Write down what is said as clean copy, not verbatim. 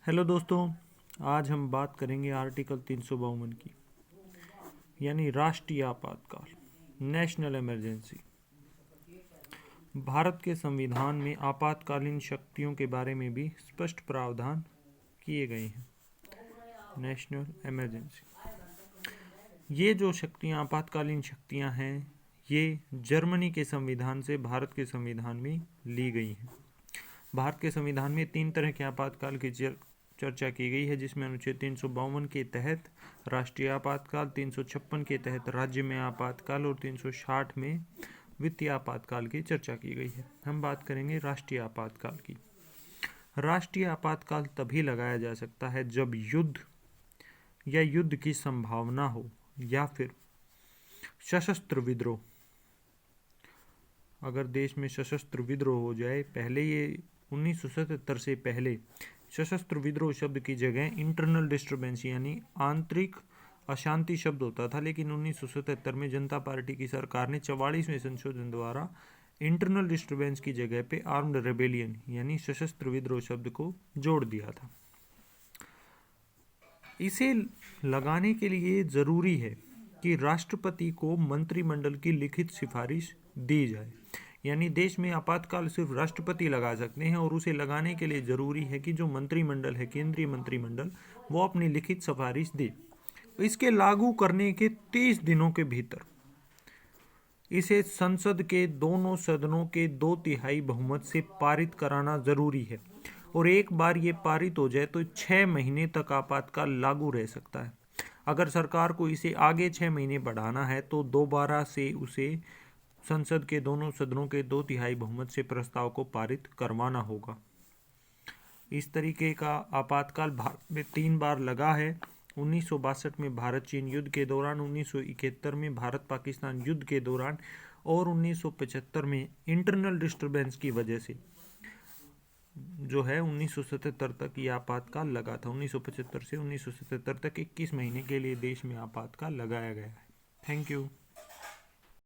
Hello दोस्तों, आज हम बात करेंगे आर्टिकल 352 की, यानी राष्ट्रीय आपातकाल, नेशनल इमरजेंसी। भारत के संविधान में आपातकालीन शक्तियों के बारे में भी स्पष्ट प्रावधान किए गए हैं। नेशनल इमरजेंसी, ये जो शक्तियाँ आपातकालीन शक्तियाँ हैं, ये जर्मनी के संविधान से भारत के संविधान में ली गई हैं। भारत के संविधान में 3 तरह के आपातकाल की चर्चा की गई है, जिसमें अनुच्छेद 352 के तहत राष्ट्रीय आपातकाल, 356 के तहत राज्य में आपातकाल और 360 में वित्तीय आपातकाल की चर्चा की गई है। हम बात करेंगे राष्ट्रीय आपातकाल की। राष्ट्रीय आपातकाल तभी लगाया जा सकता है जब युद्ध या युद्ध की संभावना हो या फिर सशस्त्र विद्रोह। अगर देश में सशस्त्र विद्रोह हो जाए, पहले ये 1977 से पहले सशस्त्र विद्रोह शब्द की जगह इंटरनल डिस्टर्बेंस यानी आंतरिक अशांति शब्द होता था, लेकिन 1977 में जनता पार्टी की सरकार ने 44वें संशोधन द्वारा इंटरनल डिस्टर्बेंस की जगह पे आर्म्ड रेबेलियन यानी सशस्त्र विद्रोह शब्द को जोड़ दिया था। इसे लगाने के लिए जरूरी है कि राष्ट्रपति को मंत्रिमंडल की लिखित सिफारिश दी जाए, यानी देश में आपातकाल सिर्फ राष्ट्रपति लगा सकते हैं और उसे लगाने के लिए जरूरी है कि जो मंत्रिमंडल है, केंद्रीय मंत्रिमंडल, वो अपनी लिखित सिफारिश दे। इसके लागू करने के 30 दिनों के भीतर इसे संसद के दोनों सदनों के 2/3 बहुमत से पारित कराना जरूरी है, और एक बार ये पारित हो जाए तो 6 महीने तक आपातकाल लागू रह सकता है। अगर सरकार को इसे आगे 6 महीने बढ़ाना है तो दोबारा से उसे संसद के दोनों सदनों के 2/3 बहुमत से प्रस्ताव को पारित करवाना होगा। इस तरीके का आपातकाल भारत में 3 बार लगा है। 1962 में भारत चीन युद्ध के दौरान, 1971 में भारत पाकिस्तान युद्ध के दौरान और 1975 में इंटरनल डिस्टर्बेंस की वजह से जो है 1977 तक ये आपातकाल लगा था। 1975 से 1977 तक 21 महीने के लिए देश में आपातकाल लगाया गया है। Thank you.